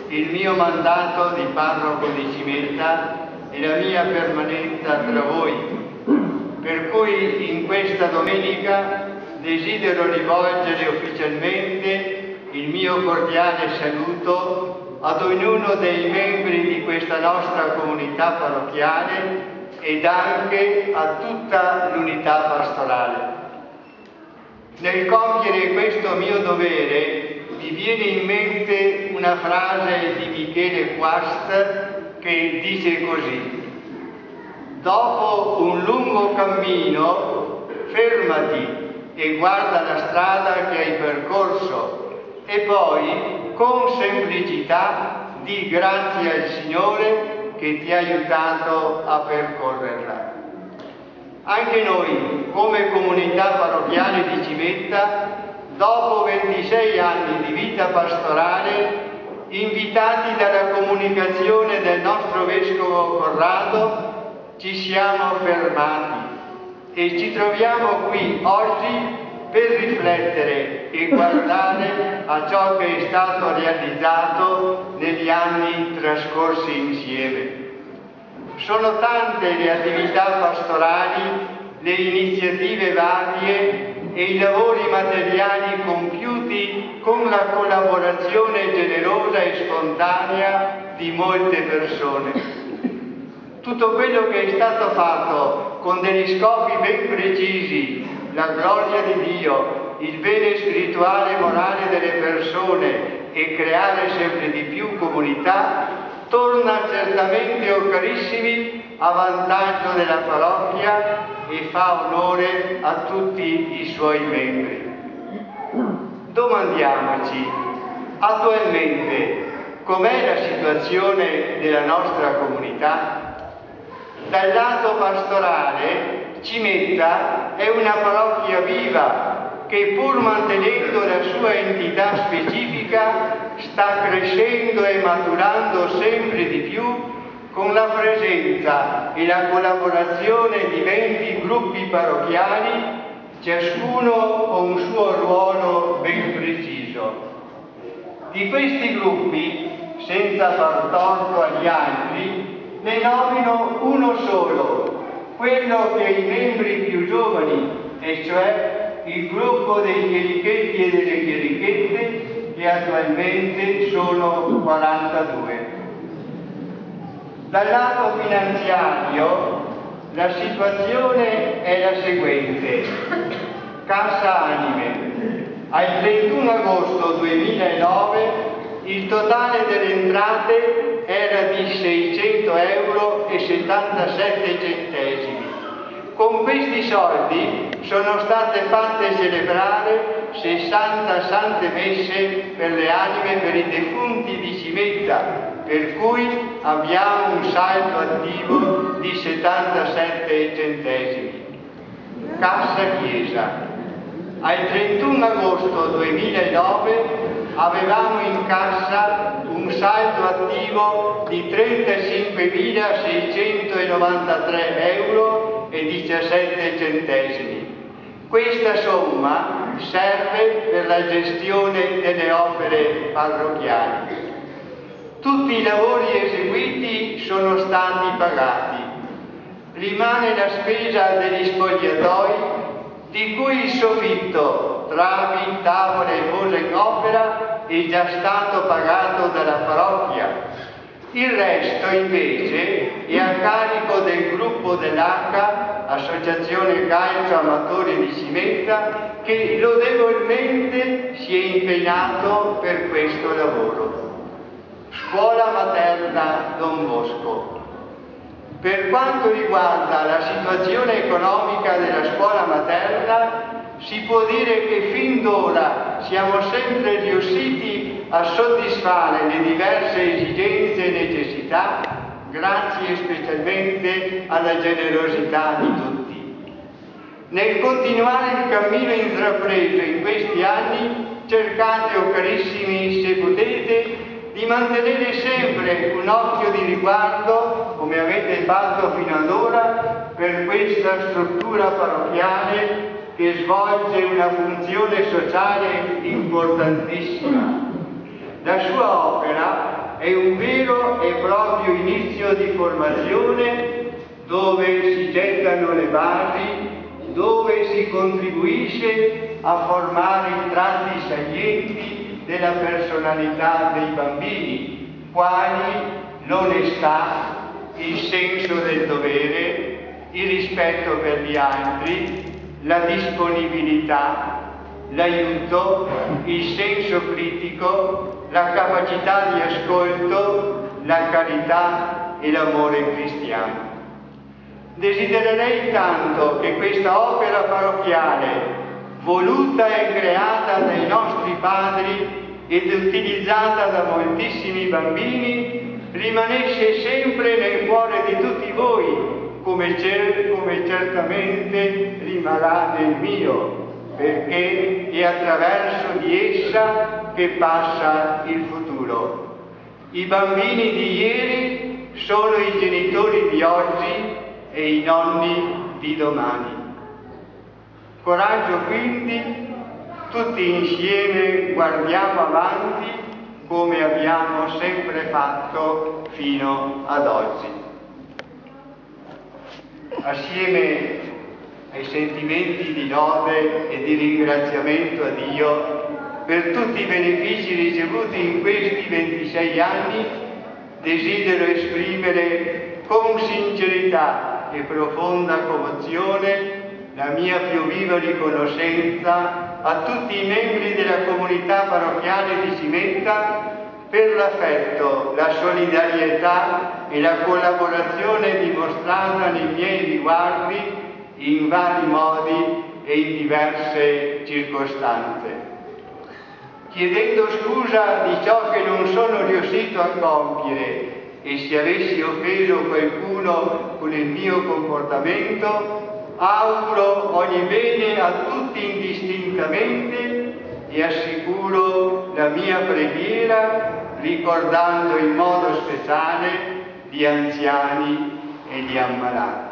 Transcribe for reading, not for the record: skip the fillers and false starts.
il mio mandato di parroco di Cimetta e la mia permanenza tra voi, per cui in questa domenica desidero rivolgere ufficialmente il mio cordiale saluto ad ognuno dei membri di questa nostra comunità parrocchiale ed anche a tutta l'unità pastorale. Nel compiere questo mio dovere mi viene in mente una frase di Michele Quast che dice così: dopo un lungo cammino fermati e guarda la strada che hai percorso e poi con semplicità di grazie al Signore che ti ha aiutato a percorrerla. Anche noi, come comunità parrocchiale di Cimetta, dopo 26 anni di vita pastorale, invitati dalla comunicazione del nostro Vescovo Corrado, ci siamo fermati e ci troviamo qui oggi per riflettere e guardare a ciò che è stato realizzato negli anni trascorsi insieme. Sono tante le attività pastorali, le iniziative varie e i lavori materiali compiuti con la collaborazione generosa e spontanea di molte persone. Tutto quello che è stato fatto con degli scopi ben precisi, la gloria di Dio, il bene spirituale e morale delle persone e creare sempre di più comunità, torna certamente, o carissimi, a vantaggio della parrocchia e fa onore a tutti i suoi membri. Domandiamoci, attualmente, com'è la situazione della nostra comunità? Dal lato pastorale, Cimetta è una parrocchia viva che, pur mantenendo la sua entità specifica, sta crescendo e maturando sempre di più con la presenza e la collaborazione di 20 gruppi parrocchiali, ciascuno con un suo ruolo ben preciso. Di questi gruppi, senza far torto agli altri, ne nomino uno solo, quello che i membri più giovani, e cioè il gruppo dei chierichetti e delle chierichette, che attualmente sono 42. Dal lato finanziario la situazione è la seguente. Cassa anime. Al 31 agosto 2009 il totale delle entrate era di 600,77 €. Con questi soldi sono state fatte celebrare 60 sante messe per le anime per i defunti di Cimetta, per cui abbiamo un saldo attivo di 77 centesimi. Cassa Chiesa. Al 31 agosto 2009 avevamo in cassa un saldo attivo di 35.693,17 €. Questa somma serve per la gestione delle opere parrocchiali. Tutti i lavori eseguiti sono stati pagati. Rimane la spesa degli spogliatoi, di cui il soffitto, travi, tavole e cose in opera è già stato pagato dalla parrocchia. Il resto invece è a carico del gruppo dell'H, Associazione Calcio Amatori di Cimetta, che lodevolmente si è impegnato per questo lavoro. Scuola materna Don Bosco. Per quanto riguarda la situazione economica della scuola materna, si può dire che fin d'ora siamo sempre riusciti a soddisfare le diverse esigenze e necessità, grazie specialmente alla generosità di tutti. Nel continuare il cammino intrapreso in questi anni, cercate, o carissimi, se potete, di mantenere sempre un occhio di riguardo, come avete fatto fino ad ora, per questa struttura parrocchiale che svolge una funzione sociale importantissima. La sua opera è un vero e proprio inizio di formazione dove si gettano le basi, dove si contribuisce a formare i tratti salienti della personalità dei bambini, quali l'onestà, il senso del dovere, il rispetto per gli altri, la disponibilità, l'aiuto, il senso critico, la capacità di ascolto, la carità e l'amore cristiano. Desidererei tanto che questa opera parrocchiale, voluta e creata dai nostri padri ed utilizzata da moltissimi bambini, rimanesse sempre nel cuore di tutti voi, come certamente rimarrà nel mio, perché è attraverso di essa che passa il futuro. I bambini di ieri sono i genitori di oggi e i nonni di domani. Coraggio quindi, tutti insieme guardiamo avanti come abbiamo sempre fatto fino ad oggi. Assieme ai sentimenti di lode e di ringraziamento a Dio per tutti i benefici ricevuti in questi 26 anni, desidero esprimere con sincerità e profonda commozione la mia più viva riconoscenza a tutti i membri della comunità parrocchiale di Cimetta per l'affetto, la solidarietà e la collaborazione dimostrata nei miei riguardi in vari modi e in diverse circostanze. Chiedendo scusa di ciò che non sono riuscito a compiere e se avessi offeso qualcuno con il mio comportamento, auguro ogni bene a tutti indistintamente e assicuro la mia preghiera ricordando in modo speciale gli anziani e gli ammalati.